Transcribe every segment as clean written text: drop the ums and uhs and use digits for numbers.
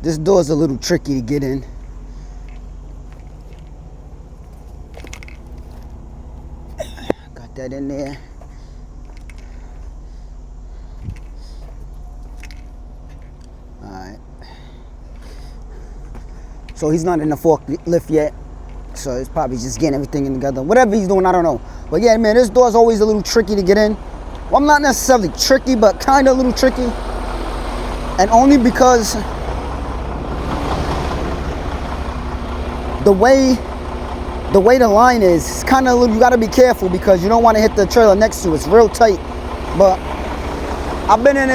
This door's a little tricky to get in. Got that in there. Alright. So he's not in the forklift yet. So he's probably just getting everything together. Whatever he's doing, I don't know. But yeah, man, this door's always a little tricky to get in. Well, I'm not necessarily tricky, but kind of a little tricky. And only because the way the line is, it's kind of, you got to be careful because you don't want to hit the trailer next to you. It's real tight. But I've been in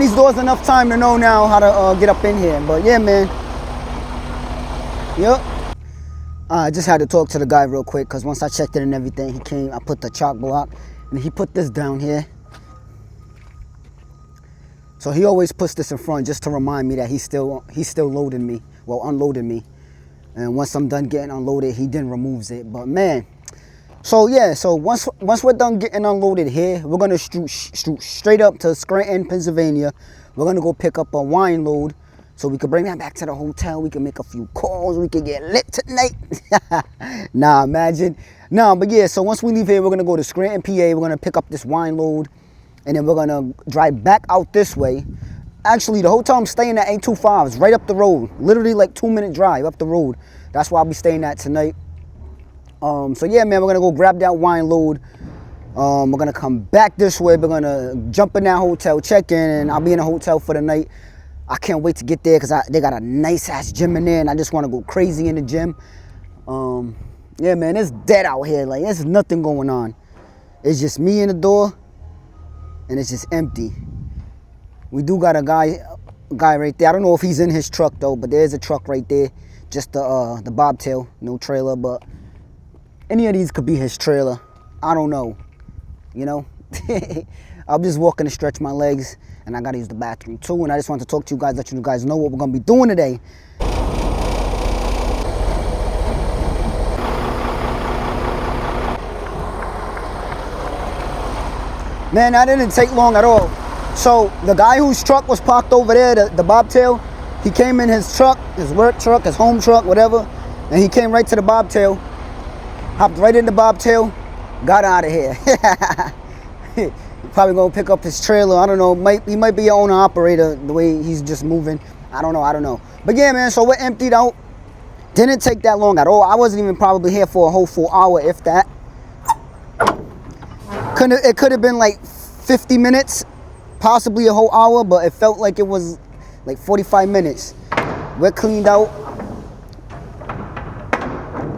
these doors enough time to know now how to get up in here. But yeah, man. Yep. I just had to talk to the guy real quick because once I checked it and everything, he came. I put the chalk block and he put this down here. So he always puts this in front just to remind me that he's still loading me, well, unloading me. And once I'm done getting unloaded, he then removes it. But man, so yeah, so once we're done getting unloaded here, we're gonna shoot straight up to Scranton, Pennsylvania. We're gonna go pick up a wine load so we can bring that back to the hotel. We can make a few calls. We can get lit tonight. Nah, imagine. Nah, but yeah, so once we leave here, we're gonna go to Scranton, PA. We're gonna pick up this wine load. And then we're gonna drive back out this way. Actually, the hotel I'm staying at 825 is right up the road. Literally like 2-minute drive up the road. That's where I'll be staying at tonight. So yeah, man, we're gonna go grab that wine load. We're gonna come back this way. We're gonna jump in that hotel, check in, and I'll be in a hotel for the night. I can't wait to get there because they got a nice ass gym in there, and I just want to go crazy in the gym. Yeah, man, it's dead out here. Like, there's nothing going on. It's just me in the door. And it's just empty. We do got a guy right there. I don't know if he's in his truck though, but there's a truck right there. Just the bobtail, no trailer, but any of these could be his trailer. I don't know, you know. I'm just walking to stretch my legs, and I gotta use the bathroom too. And I just want to talk to you guys, let you guys know what we're gonna be doing today. Man, that didn't take long at all. So the guy whose truck was parked over there, the bobtail, he came in his truck, his work truck, his home truck, whatever, and he came right to the bobtail, hopped right in the bobtail, got out of here. He probably gonna pick up his trailer. I don't know. He might be an owner operator the way he's just moving. I don't know. But yeah, man. So we're emptied out. Didn't take that long at all. I wasn't even probably here for a whole full hour, if that. It could have been like 50 minutes, possibly a whole hour, but it felt like it was like 45 minutes. We're cleaned out.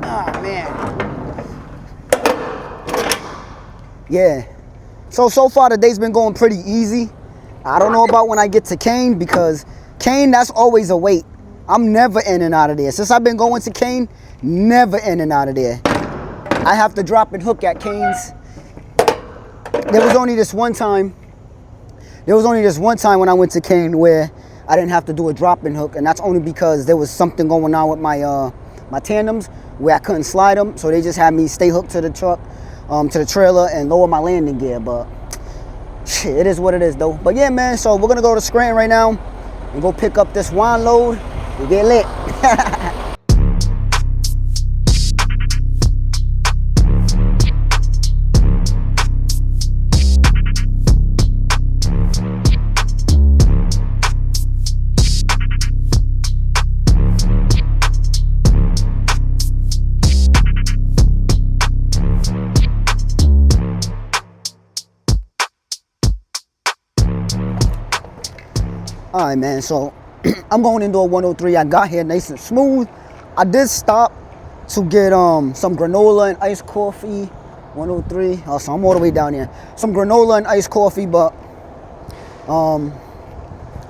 Oh, man. Yeah. So far the day's been going pretty easy. I don't know about when I get to Kane, because Kane, that's always a wait. I'm never in and out of there. Since I've been going to Kane, never in and out of there. I have to drop and hook at Kane's. There was only this one time when I went to Kane where I didn't have to do a drop and hook, and that's only because there was something going on with my tandems where I couldn't slide them, so they just had me stay hooked to the truck, to the trailer, and lower my landing gear. But shit, it is what it is though. But yeah, man, so we're gonna go to Scranton right now and go pick up this wine load and get lit. All right, man, so I'm going into a 103. I got here nice and smooth. I did stop to get some granola and iced coffee. 103. Oh, so I'm all the way down here. Some granola and iced coffee, but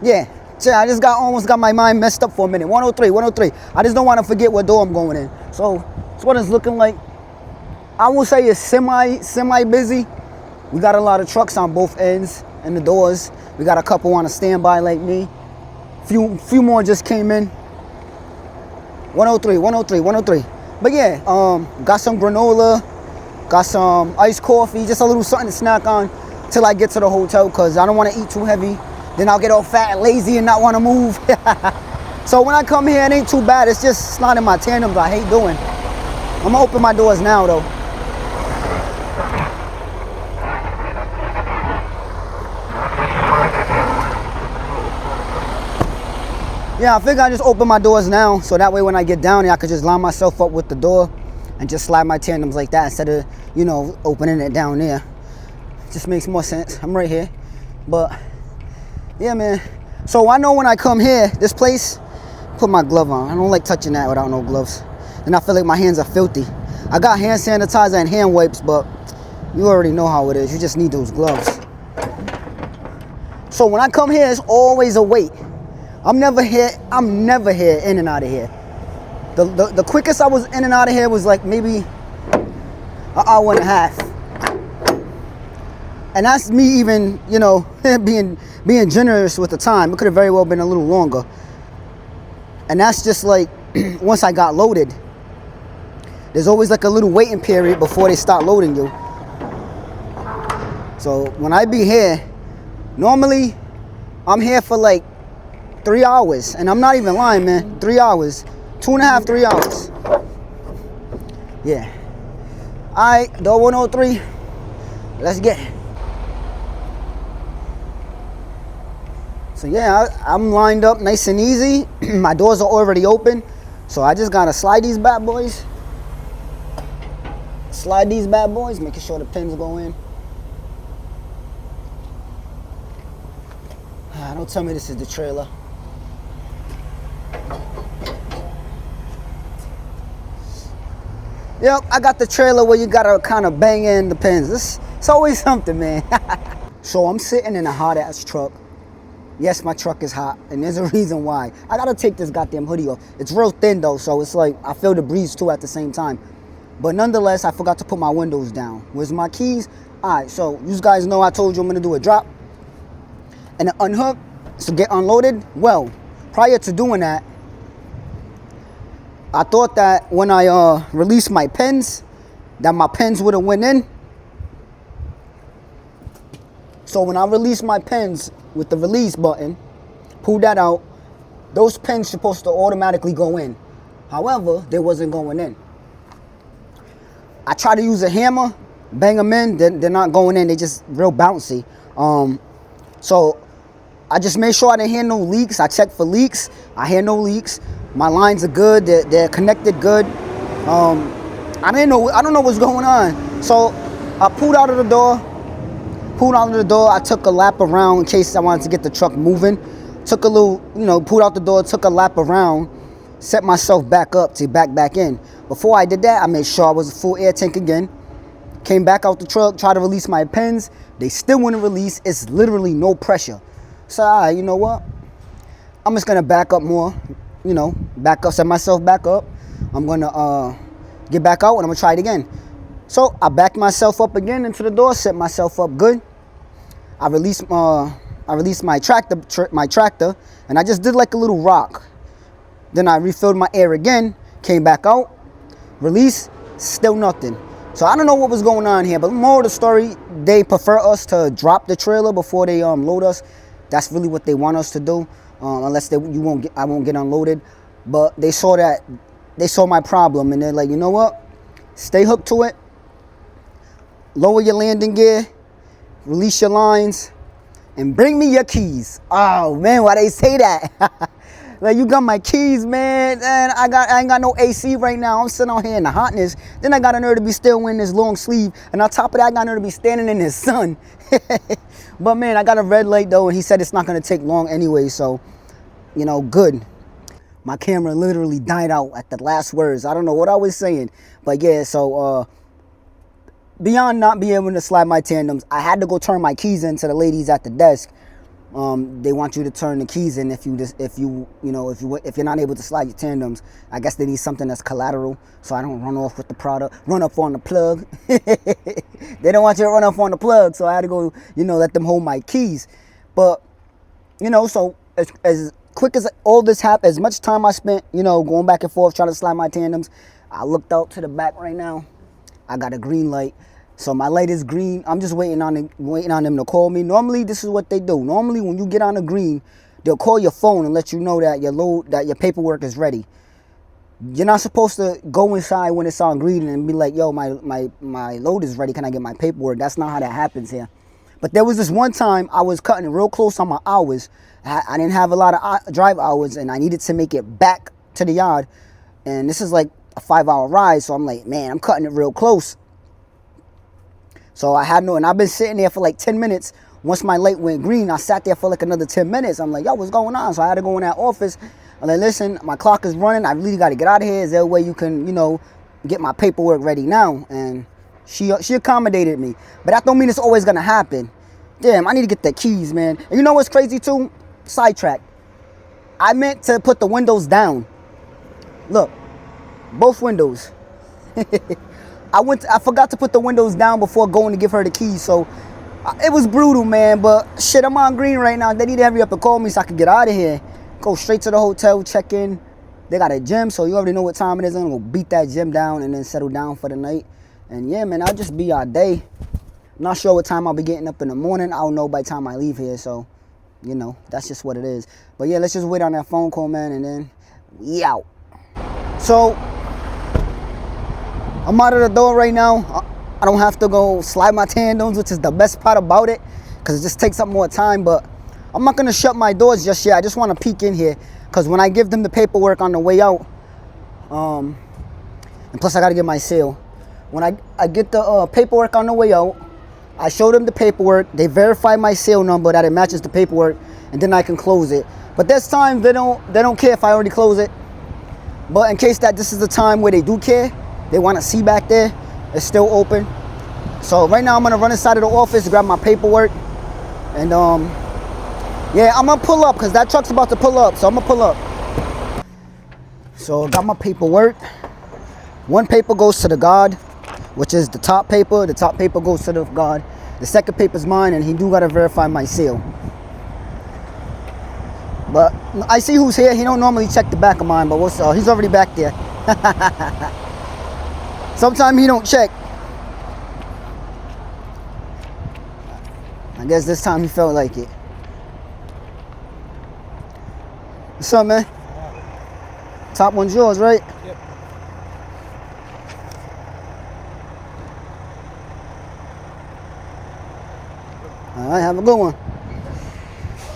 yeah. So I just almost got my mind messed up for a minute. 103. I just don't want to forget what door I'm going in. So that's what it's looking like. I will say it's semi busy. We got a lot of trucks on both ends and the doors. We got a couple on a standby like me. Few more just came in. 103. But yeah, got some granola, got some iced coffee, just a little something to snack on till I get to the hotel, because I don't want to eat too heavy. then I'll get all fat and lazy and not want to move. So when I come here, it ain't too bad. It's just sliding my tandems I hate doing. I'm gonna open my doors now though. Yeah, I figure I just open my doors now, so that way when I get down here, I could just line myself up with the door and just slide my tandems like that instead of, you know, opening it down there. Just makes more sense. I'm right here. But yeah, man. So I know when I come here, this place, put my glove on. I don't like touching that without no gloves. And I feel like my hands are filthy. I got hand sanitizer and hand wipes, but you already know how it is. You just need those gloves. So when I come here, it's always a wait. I'm never here in and out of here. The quickest I was in and out of here was like maybe an hour and a half. And that's me even, you know, being generous with the time. It could have very well been a little longer. And that's just like once I got loaded. There's always like a little waiting period before they start loading you. So when I be here, normally I'm here for like 3 hours. And I'm not even lying, man. 3 hours. 2.5, 3 hours. Yeah. Alright, door 103. Let's get it. So yeah, I'm lined up nice and easy. My doors are already open. So I just gotta slide these bad boys. Slide these bad boys, making sure the pins go in. Don't tell me this is the trailer. Yep, I got the trailer where you gotta kind of bang in the pins. It's always something, man. So I'm sitting in a hot ass truck. Yes, my truck is hot, and there's a reason why. I gotta take this goddamn hoodie off. It's real thin though, so it's like I feel the breeze too at the same time. But nonetheless, I forgot to put my windows down. Where's my keys? Alright, so you guys know I told you I'm gonna do a drop and an unhook to get unloaded. Well, prior to doing that, I thought that when I released my pins, that my pins would have went in. So when I released my pins with the release button, pulled that out, those pins supposed to automatically go in. However, they wasn't going in. I tried to use a hammer, bang them in, they're not going in, they just real bouncy. So I just made sure I didn't hear no leaks. I checked for leaks, I hear no leaks. My lines are good, they're connected good. I don't know what's going on. So I pulled out of the door, I took a lap around in case I wanted to get the truck moving. Took a little, pulled out the door, took a lap around, set myself back up to back in. Before I did that, I made sure I was a full air tank again. Came back out the truck, tried to release my pins. They still wouldn't release. It's literally no pressure. So, all right, you know what? I'm just gonna back up more, back up, set myself back up. I'm gonna get back out and I'm gonna try it again. So I backed myself up again into the door, set myself up good. I released my tractor, and I just did like a little rock. Then I refilled my air again, came back out, release, still nothing. So I don't know what was going on here, but more of the story, they prefer us to drop the trailer before they load us. That's really what they want us to do, unless I won't get unloaded. But they saw my problem, and they're like, you know what? Stay hooked to it. Lower your landing gear, release your lines, and bring me your keys. Oh man, why they say that? Like, you got my keys, man, and I ain't got no AC right now. I'm sitting out here in the hotness. Then I got a nerve to be still wearing this long sleeve, and on top of that, I got a nerve to be standing in the sun. But man, I got a red light though, and he said it's not gonna take long anyway, so good. My camera literally died out at the last words. I don't know what I was saying, but yeah, so beyond not being able to slide my tandems, I had to go turn my keys in to the ladies at the desk. They want you to turn the keys in if you're not able to slide your tandems. I guess they need something that's collateral, so I don't run off with the product, run up on the plug. They don't want you to run up on the plug, so I had to go, let them hold my keys. But so as quick as all this happened, as much time I spent, going back and forth trying to slide my tandems, I looked out to the back right now. I got a green light. So my light is green. I'm just waiting on them to call me. Normally, this is what they do. Normally, when you get on the green, they'll call your phone and let you know that your paperwork is ready. You're not supposed to go inside when it's on green and be like, yo, my load is ready. Can I get my paperwork? That's not how that happens here. But there was this one time I was cutting it real close on my hours. I didn't have a lot of drive hours, and I needed to make it back to the yard. And this is like a 5-hour ride, so I'm like, man, I'm cutting it real close. So I had and I've been sitting there for like 10 minutes. Once my light went green, I sat there for like another 10 minutes. I'm like, yo, what's going on? So I had to go in that office. I'm like, listen, my clock is running. I really got to get out of here. Is there a way you can, get my paperwork ready now? And she accommodated me. But that don't mean it's always going to happen. Damn, I need to get the keys, man. And you know what's crazy too? Sidetrack. I meant to put the windows down. Look, both windows. I forgot to put the windows down before going to give her the keys. So it was brutal, man. But shit, I'm on green right now. They need to hurry up and call me so I can get out of here. Go straight to the hotel, check in. They got a gym, so you already know what time it is. I'm gonna go beat that gym down and then settle down for the night. And yeah, man, I'll just be all day. I'm not sure what time I'll be getting up in the morning. I'll know by the time I leave here. So, that's just what it is. But yeah, let's just wait on that phone call, man, and then we out. So I'm out of the door right now. I don't have to go slide my tandems, which is the best part about it, because it just takes up more time. But I'm not gonna shut my doors just yet. I just want to peek in here, because when I give them the paperwork on the way out, and plus I gotta get my seal. When I get the paperwork on the way out, I show them the paperwork. They verify my seal number that it matches the paperwork, and then I can close it. But this time they don't care if I already close it. But in case that this is the time where they do care, they want to see back there, it's still open. So right now I'm gonna run inside of the office, grab my paperwork, and yeah, I'm gonna pull up because that truck's about to pull up. So I'm gonna pull up. So I got my paperwork. One paper goes to the guard, which is the top paper. The top paper goes to the guard. The second paper's mine, and he do gotta verify my seal. But I see who's here. He don't normally check the back of mine, but he's already back there. Sometimes he don't check. I guess this time he felt like it. What's up, man? Top one's yours, right? Yep. All right, have a good one.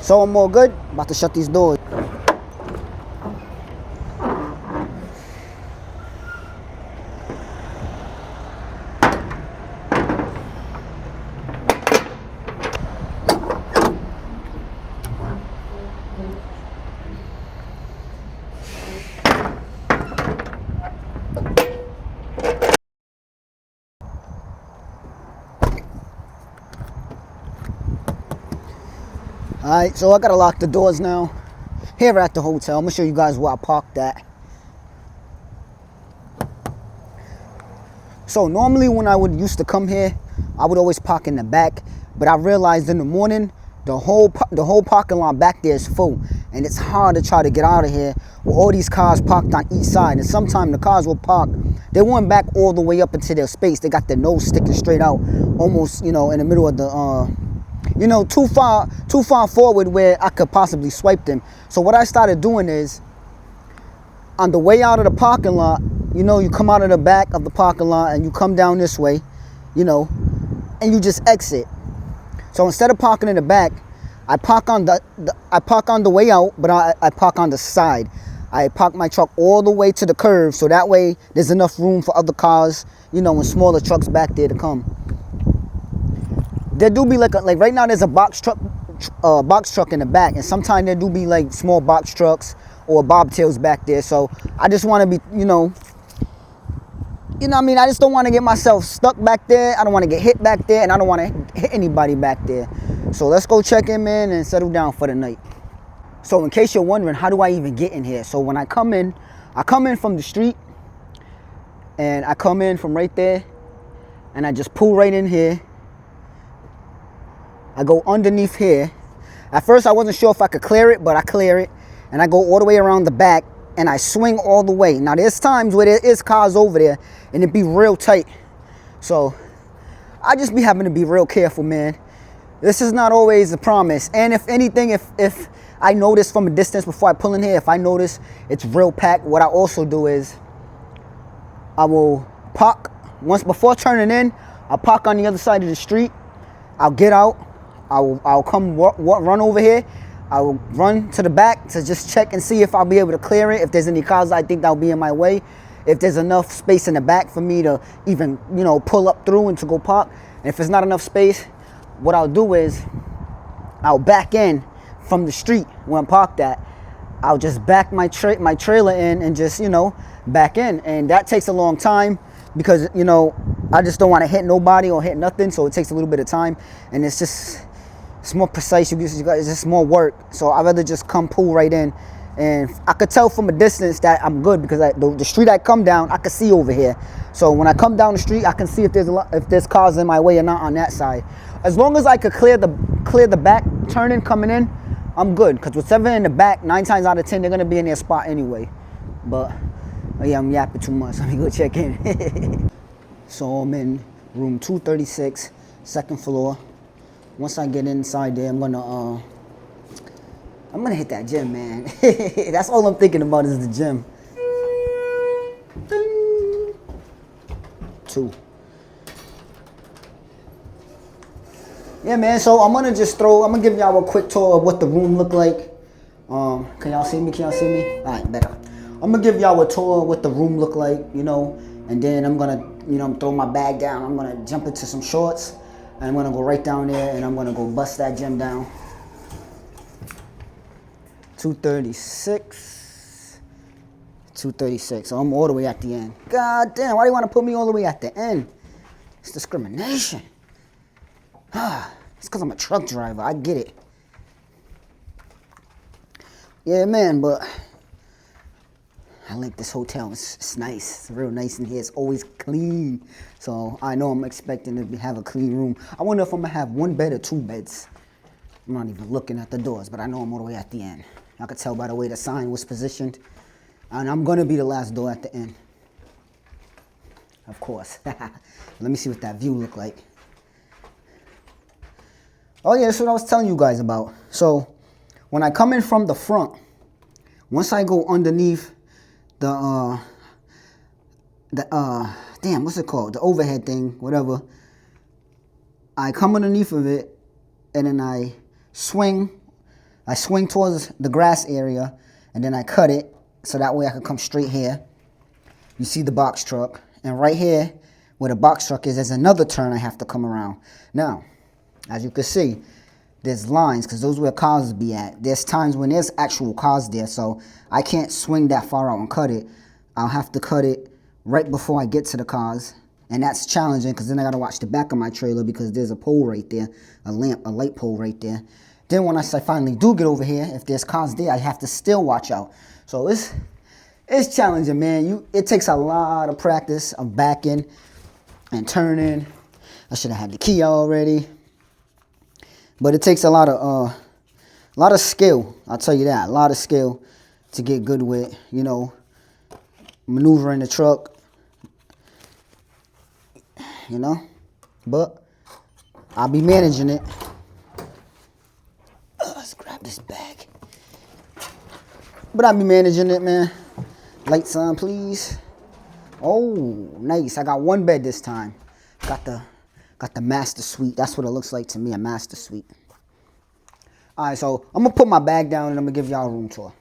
So I'm all good. About to shut these doors. Alright, so I gotta lock the doors now. Here at the hotel, I'm gonna show you guys where I parked at. So normally when I used to come here, I would always park in the back. But I realized in the morning, the whole parking lot back there is full. And it's hard to try to get out of here with all these cars parked on each side. And sometimes the cars will park, they went back all the way up into their space. They got their nose sticking straight out, almost, in the middle of the, too far forward where I could possibly swipe them. So what I started doing is, on the way out of the parking lot, you come out of the back of the parking lot and you come down this way, and you just exit. So instead of parking in the back, I park on the way out, but I park on the side. I park my truck all the way to the curve, so that way there's enough room for other cars, and smaller trucks back there to come. There do be like right now there's a box truck in the back, and sometimes there do be like small box trucks or bobtails back there. So I just want to be, I just don't want to get myself stuck back there. I don't want to get hit back there, and I don't want to hit anybody back there. So let's go check in, man, and settle down for the night. So in case you're wondering, how do I even get in here? So when I come in from the street, and I come in from right there, and I just pull right in here. I go underneath here. At first I wasn't sure if I could clear it, but I clear it. And I go all the way around the back, and I swing all the way. Now there's times where there is cars over there and it be real tight. So I just be having to be real careful, man. This is not always a promise. And if anything, if I notice from a distance before I pull in here, if I notice it's real packed, what I also do is I will park once before turning in. I'll park on the other side of the street. I'll get out. I'll come run over here. I'll run to the back to just check and see if I'll be able to clear it. If there's any cars I think that'll be in my way. If there's enough space in the back for me to even, pull up through and to go park. And if there's not enough space, what I'll do is I'll back in from the street where I'm parked at. I'll just back my trailer in and just, back in. And that takes a long time because, I just don't want to hit nobody or hit nothing. So it takes a little bit of time. And it's more precise. It's just more work. So I'd rather just come pull right in. And I could tell from a distance that I'm good because the street I come down, I can see over here. So when I come down the street, I can see if there's cars in my way or not on that side. As long as I could clear the back turning coming in, I'm good. Because whatever in the back, 9 times out of 10, they're gonna be in their spot anyway. But yeah, I'm yapping too much. Let me go check in. So I'm in room 236, second floor. Once I get inside there, I'm gonna hit that gym, man. That's all I'm thinking about is the gym. 2. Yeah, man, so I'm gonna give y'all a quick tour of what the room look like. Can y'all see me? All right, better. I'm gonna give y'all a tour of what the room look like, and then I'm gonna, throw my bag down. I'm gonna jump into some shorts, and I'm gonna go right down there, and I'm gonna go bust that gym down. 236. So I'm all the way at the end. God damn, why do you want to put me all the way at the end? It's discrimination. It's because I'm a truck driver. I get it. Yeah, man, but I like this hotel. It's nice. It's real nice in here. It's always clean. So I know I'm expecting to have a clean room. I wonder if I'm going to have 1 bed or 2 beds. I'm not even looking at the doors, but I know I'm all the way at the end. I could tell by the way the sign was positioned. And I'm going to be the last door at the end. Of course. Let me see what that view look like. Oh, yeah, that's what I was telling you guys about. So, when I come in from the front, once I go underneath the what's it called? The overhead thing, whatever. I come underneath of it, and then I swing towards the grass area, and then I cut it, so that way I can come straight here. You see the box truck, and right here, where the box truck is, there's another turn I have to come around. Now, as you can see, there's lines, because those are where cars be at. There's times when there's actual cars there, so I can't swing that far out and cut it. I'll have to cut it right before I get to the cars, and that's challenging, because then I gotta watch the back of my trailer, because there's a pole right there, a light pole right there. Then when I finally do get over here, if there's cars there, I have to still watch out. So it's challenging, man. It takes a lot of practice of backing and turning. I should have had the key already. But it takes a lot of skill. I'll tell you that. A lot of skill to get good with, maneuvering the truck. But I'll be managing it. Let's grab this bag. But I'll be managing it, man. Lights on, please. Oh, nice. I got 1 bed this time. Got the master suite. That's what it looks like to me, a master suite. All right, so I'm going to put my bag down and I'm going to give y'all a room tour.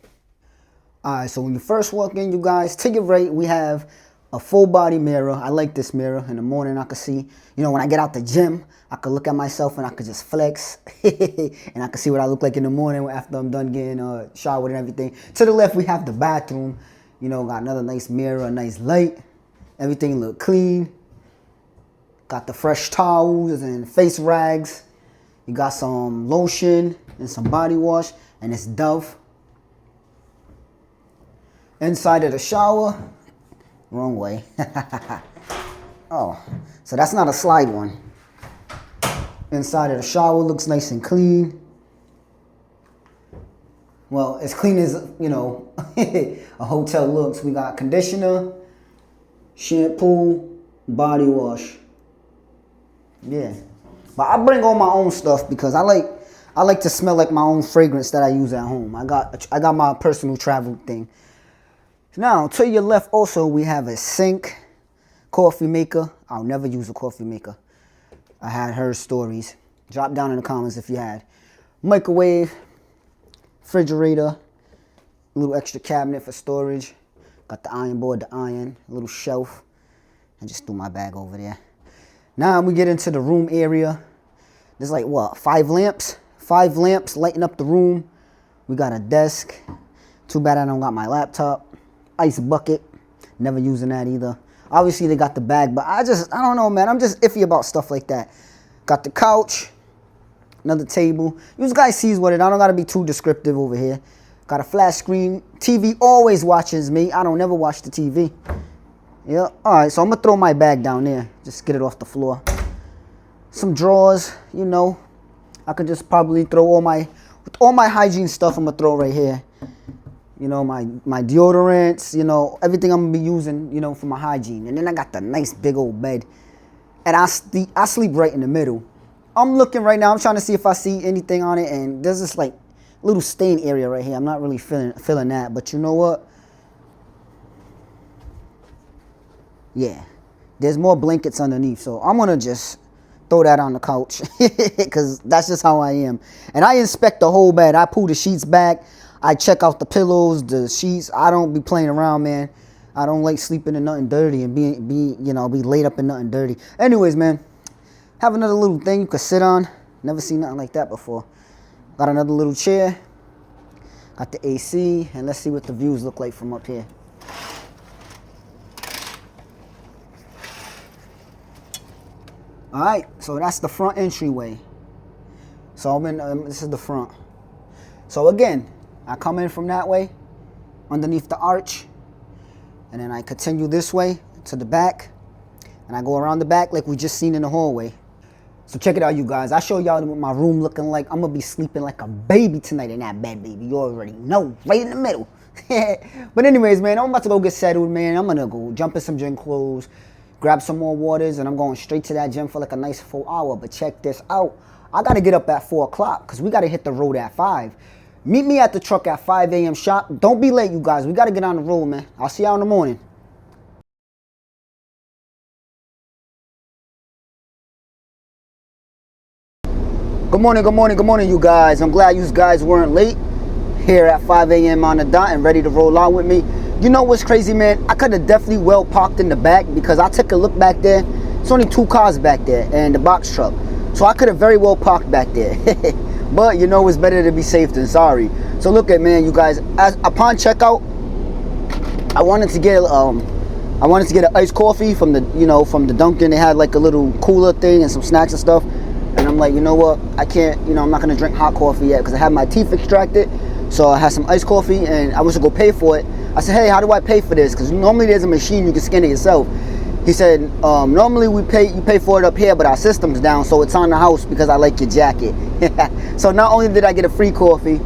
All right, so when you first walk in, you guys, to your right, we have a full body mirror. I like this mirror. In the morning, I can see, when I get out the gym, I can look at myself and I can just flex. And I can see what I look like in the morning after I'm done getting showered and everything. To the left, we have the bathroom. Got another nice mirror, a nice light. Everything look clean. Got the fresh towels and face rags. You got some lotion and some body wash, and it's Dove. Inside of the shower, wrong way. Oh, so that's not a slide one. Inside of the shower looks nice and clean. Well, as clean as, a hotel looks. We got conditioner, shampoo, body wash. Yeah. But I bring all my own stuff because I like to smell like my own fragrance that I use at home. I got my personal travel thing. Now, to your left also, we have a sink, coffee maker. I'll never use a coffee maker. I had heard stories. Drop down in the comments if you had. Microwave, refrigerator, a little extra cabinet for storage. Got the iron board, the iron, a little shelf. I just threw my bag over there. Now we get into the room area. There's like, what, 5 lamps? 5 lamps lighting up the room. We got a desk. Too bad I don't got my laptop. Ice bucket. Never using that either. Obviously, they got the bag, but I don't know, man. I'm just iffy about stuff like that. Got the couch. Another table. You guys sees what it. I don't got to be too descriptive over here. Got a flat screen. TV always watches me. I don't never watch the TV. Yeah. All right, so I'm going to throw my bag down there. Just get it off the floor. Some drawers, you know. I could just probably throw all my hygiene stuff I'm going to throw right here. You know, my deodorants, you know, everything I'm going to be using, you know, for my hygiene. And then I got the nice big old bed. And I sleep right in the middle. I'm looking right now. I'm trying to see if I see anything on it. And there's this, like, little stain area right here. I'm not really feeling that. But you know what? Yeah. There's more blankets underneath. So I'm going to just throw that on the couch. Because that's just how I am. And I inspect the whole bed. I pull the sheets back. I check out the pillows, the sheets. I don't be playing around, man. I don't like sleeping in nothing dirty and be laid up in nothing dirty. Anyways, man, have another little thing you could sit on. Never seen nothing like that before. Got another little chair. Got the AC, and let's see what the views look like from up here. All right, so that's the front entryway. So this is the front. So again, I come in from that way, underneath the arch, and then I continue this way to the back, and I go around the back like we just seen in the hallway. So check it out, you guys. I show y'all what my room looking like. I'm gonna be sleeping like a baby tonight in that bed, baby. You already know, right in the middle. But anyways, man, I'm about to go get settled, man. I'm gonna go jump in some gym clothes, grab some more waters, and I'm going straight to that gym for like a nice full hour. But check this out. I gotta get up at 4 o'clock because we gotta hit the road at 5. Meet me at the truck at 5 a.m. sharp. Don't be late, you guys. We got to get on the road, man. I'll see y'all in the morning. Good morning, you guys. I'm glad you guys weren't late. Here at 5 a.m. on the dot and ready to roll out with me. You know what's crazy, man? I could have definitely well parked in the back because I took a look back there. It's only 2 cars back there and the box truck. So I could have very well parked back there. But you know it's better to be safe than sorry. So look at, man, you guys. Upon checkout, I wanted to get an iced coffee from the Dunkin'. They had like a little cooler thing and some snacks and stuff. And I'm like, you know what? I can't. I'm not gonna drink hot coffee yet because I had my teeth extracted. So I had some iced coffee and I was to go pay for it. I said, hey, how do I pay for this? Because normally there's a machine you can scan it yourself. He said, normally you pay for it up here, but our system's down, so it's on the house because I like your jacket. So not only did I get a free coffee,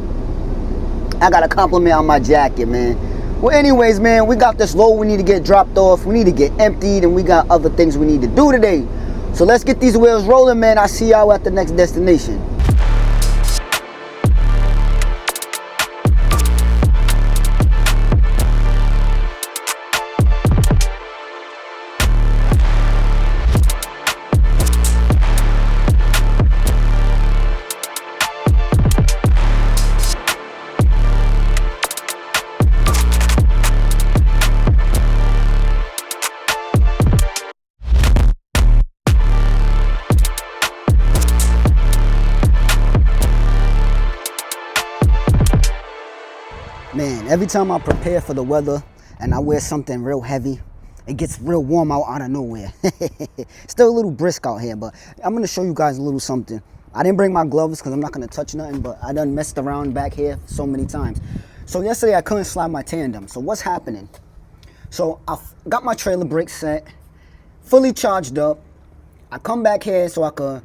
I got a compliment on my jacket, man. Well, anyways, man, we got this load we need to get dropped off. We need to get emptied, and we got other things we need to do today. So let's get these wheels rolling, man. I'll see y'all at the next destination. Man, every time I prepare for the weather and I wear something real heavy, it gets real warm out of nowhere. Still a little brisk out here, but I'm going to show you guys a little something. I didn't bring my gloves because I'm not going to touch nothing, but I done messed around back here so many times. So yesterday I couldn't slide my tandem. So what's happening? So I got my trailer brake set, fully charged up. I come back here so I could,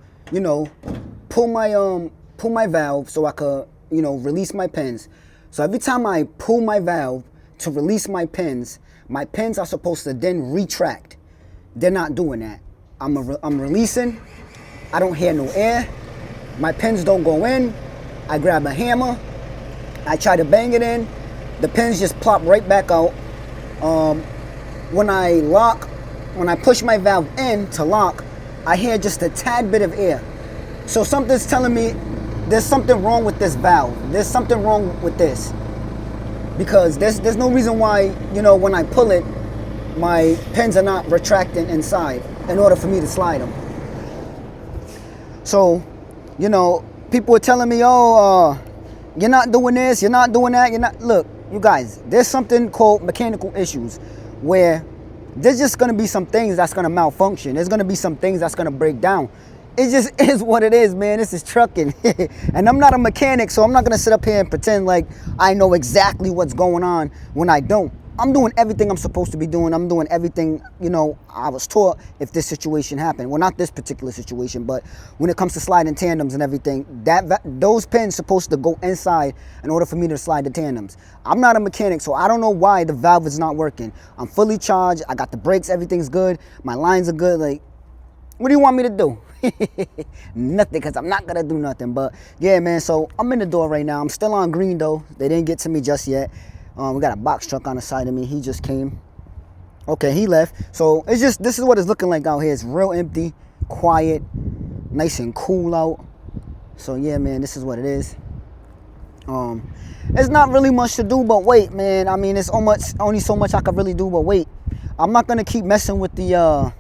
pull my valve so I could, release my pins. So every time I pull my valve to release my pins are supposed to then retract. They're not doing that. I'm releasing, I don't hear no air. My pins don't go in. I grab a hammer. I try to bang it in. The pins just plop right back out. When I push my valve in to lock, I hear just a tad bit of air. So something's telling me there's something wrong with this valve. There's something wrong with this. Because there's no reason why, you know, when I pull it, my pins are not retracting inside in order for me to slide them. So, you know, people are telling me, oh, you're not doing this, you're not doing that, you're not. Look, you guys, there's something called mechanical issues where there's just going to be some things that's going to malfunction. There's going to be some things that's going to break down. It just is what it is, man. This is trucking. And I'm not a mechanic, so I'm not going to sit up here and pretend like I know exactly what's going on when I don't. I'm doing everything I'm supposed to be doing. I'm doing everything, you know, I was taught if this situation happened. Well, not this particular situation, but when it comes to sliding tandems and everything, those pins supposed to go inside in order for me to slide the tandems. I'm not a mechanic, so I don't know why the valve is not working. I'm fully charged. I got the brakes. Everything's good. My lines are good. Like, what do you want me to do? Nothing, because I'm not going to do nothing. But, yeah, man, so I'm in the door right now. I'm still on green, though. They didn't get to me just yet. We got a box truck on the side of me. He just came. Okay, he left. So it's just, this is what it's looking like out here. It's real empty, quiet, nice and cool out. So yeah, man, this is what it is. It's not really much to do but wait, man. I mean, it's only so much I could really do but wait. I'm not gonna keep messing with the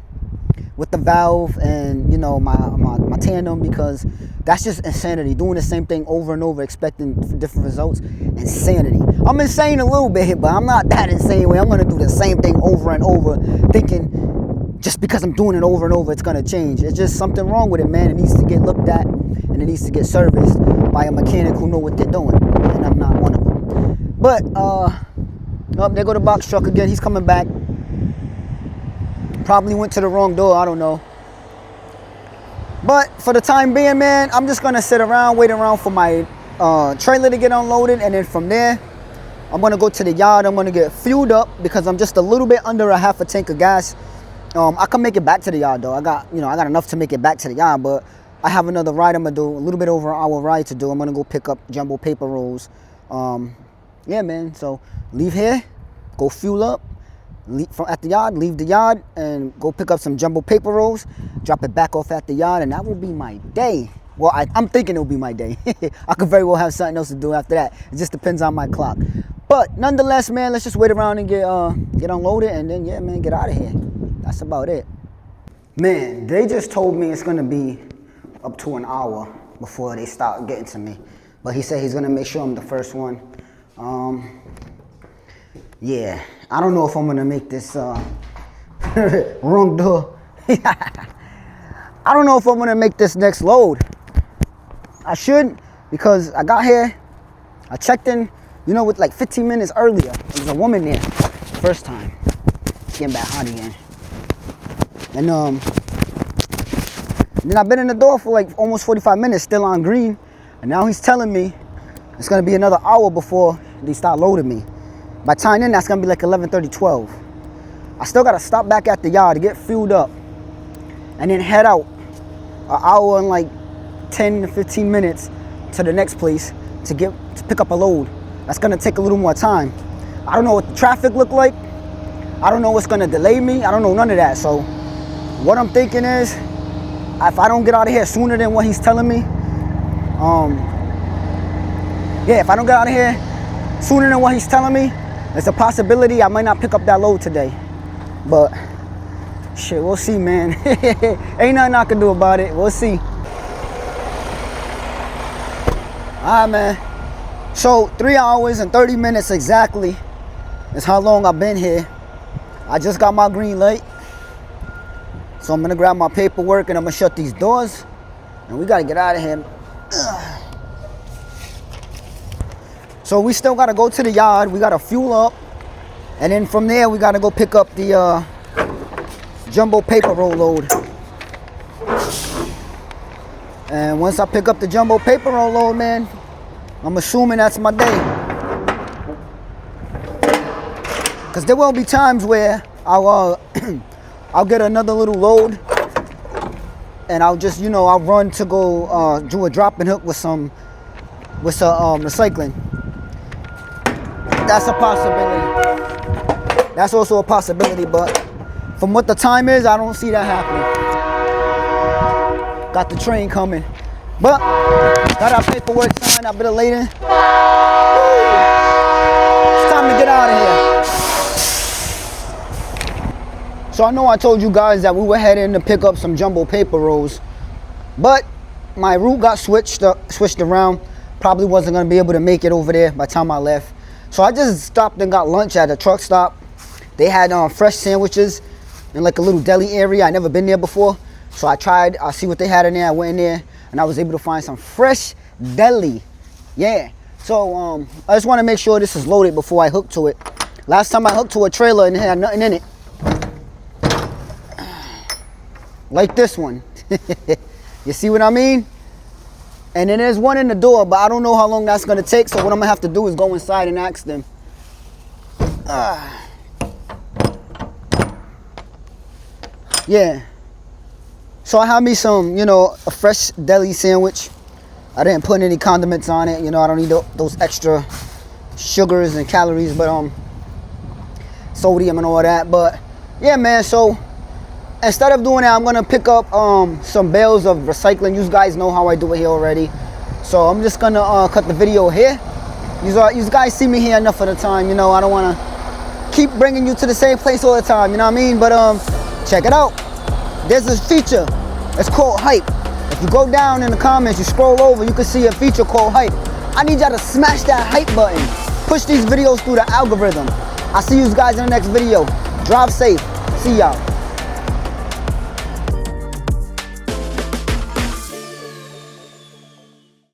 valve and, you know, my tandem, because that's just insanity. Doing the same thing over and over, expecting different results. Insanity. I'm insane a little bit, but I'm not that insane where I'm going to do the same thing over and over, thinking just because I'm doing it over and over, it's going to change. It's just something wrong with it, man. It needs to get looked at, and it needs to get serviced by a mechanic who know what they're doing, and I'm not one of them. But, oh, there go the box truck again. He's coming back. Probably went to the wrong door, I don't know. But for the time being, man, I'm just gonna sit around, wait around for my trailer to get unloaded, and then from there, I'm gonna go to the yard. I'm gonna get fueled up because I'm just a little bit under a half a tank of gas. I can make it back to the yard though. I got enough to make it back to the yard, but I have another ride I'm gonna do, a little bit over an hour ride to do. I'm gonna go pick up jumbo paper rolls. Yeah, man. So leave here, go fuel up. At the yard, leave the yard and go pick up some jumbo paper rolls, drop it back off at the yard, and that will be my day. Well, I'm thinking it'll be my day. I could very well have something else to do after that. It just depends on my clock. But nonetheless, man, let's just wait around and get unloaded, and then, yeah, man, get out of here. That's about it. Man, they just told me it's gonna be up to an hour before they start getting to me. But he said he's gonna make sure I'm the first one. Yeah, I don't know if I'm gonna make this wrong door. I don't know if I'm gonna make this next load. I should, because I got here, I checked in, you know, with like 15 minutes earlier. There was a woman there, first time. It's getting back hot again. And then I've been in the door for like almost 45 minutes, still on green. And now he's telling me it's gonna be another hour before they start loading me. By the time then, that's gonna be like 11:30, 12. I still gotta stop back at the yard to get fueled up and then head out an hour and like 10 to 15 minutes to the next place to pick up a load. That's gonna take a little more time. I don't know what the traffic look like. I don't know what's gonna delay me. I don't know none of that. So what I'm thinking is, if I don't get out of here sooner than what he's telling me, if I don't get out of here sooner than what he's telling me, there's a possibility I might not pick up that load today. But shit, we'll see, man. Ain't nothing I can do about it. We'll see. All right, man. So 3 hours and 30 minutes exactly is how long I've been here. I just got my green light. So I'm gonna grab my paperwork and I'm gonna shut these doors. And we gotta get out of here. Ugh. So we still gotta go to the yard. We gotta fuel up. And then from there, we gotta go pick up the jumbo paper roll load. And once I pick up the jumbo paper roll load, man, I'm assuming that's my day. Because there will be times where I'll get another little load and I'll just, you know, I'll run to go do a drop and hook with some recycling. That's a possibility. That's also a possibility, but from what the time is, I don't see that happening. Got the train coming. But got our paperwork signed, our bit of laden. It's time to get out of here. So I know I told you guys that we were heading to pick up some jumbo paper rolls, but my route got switched around. Probably wasn't gonna be able to make it over there by the time I left. So I just stopped and got lunch at a truck stop. They had fresh sandwiches in like a little deli area. I never been there before. So I see what they had in there. I went in there and I was able to find some fresh deli. Yeah. So I just want to make sure this is loaded before I hook to it. Last time I hooked to a trailer and it had nothing in it. Like this one. You see what I mean? And then there's one in the door, but I don't know how long that's gonna take. So what I'm gonna have to do is go inside and ask them. Yeah. So I had me some, you know, a fresh deli sandwich. I didn't put any condiments on it. You know, I don't need those extra sugars and calories, but sodium and all that. But yeah, man. So instead of doing that, I'm gonna pick up some bales of recycling. You guys know how I do it here already. So I'm just gonna cut the video here. You guys see me here enough of the time. You know, I don't wanna keep bringing you to the same place all the time. You know what I mean? But check it out. There's this feature. It's called hype. If you go down in the comments, you scroll over, you can see a feature called hype. I need y'all to smash that hype button. Push these videos through the algorithm. I'll see you guys in the next video. Drive safe. See y'all.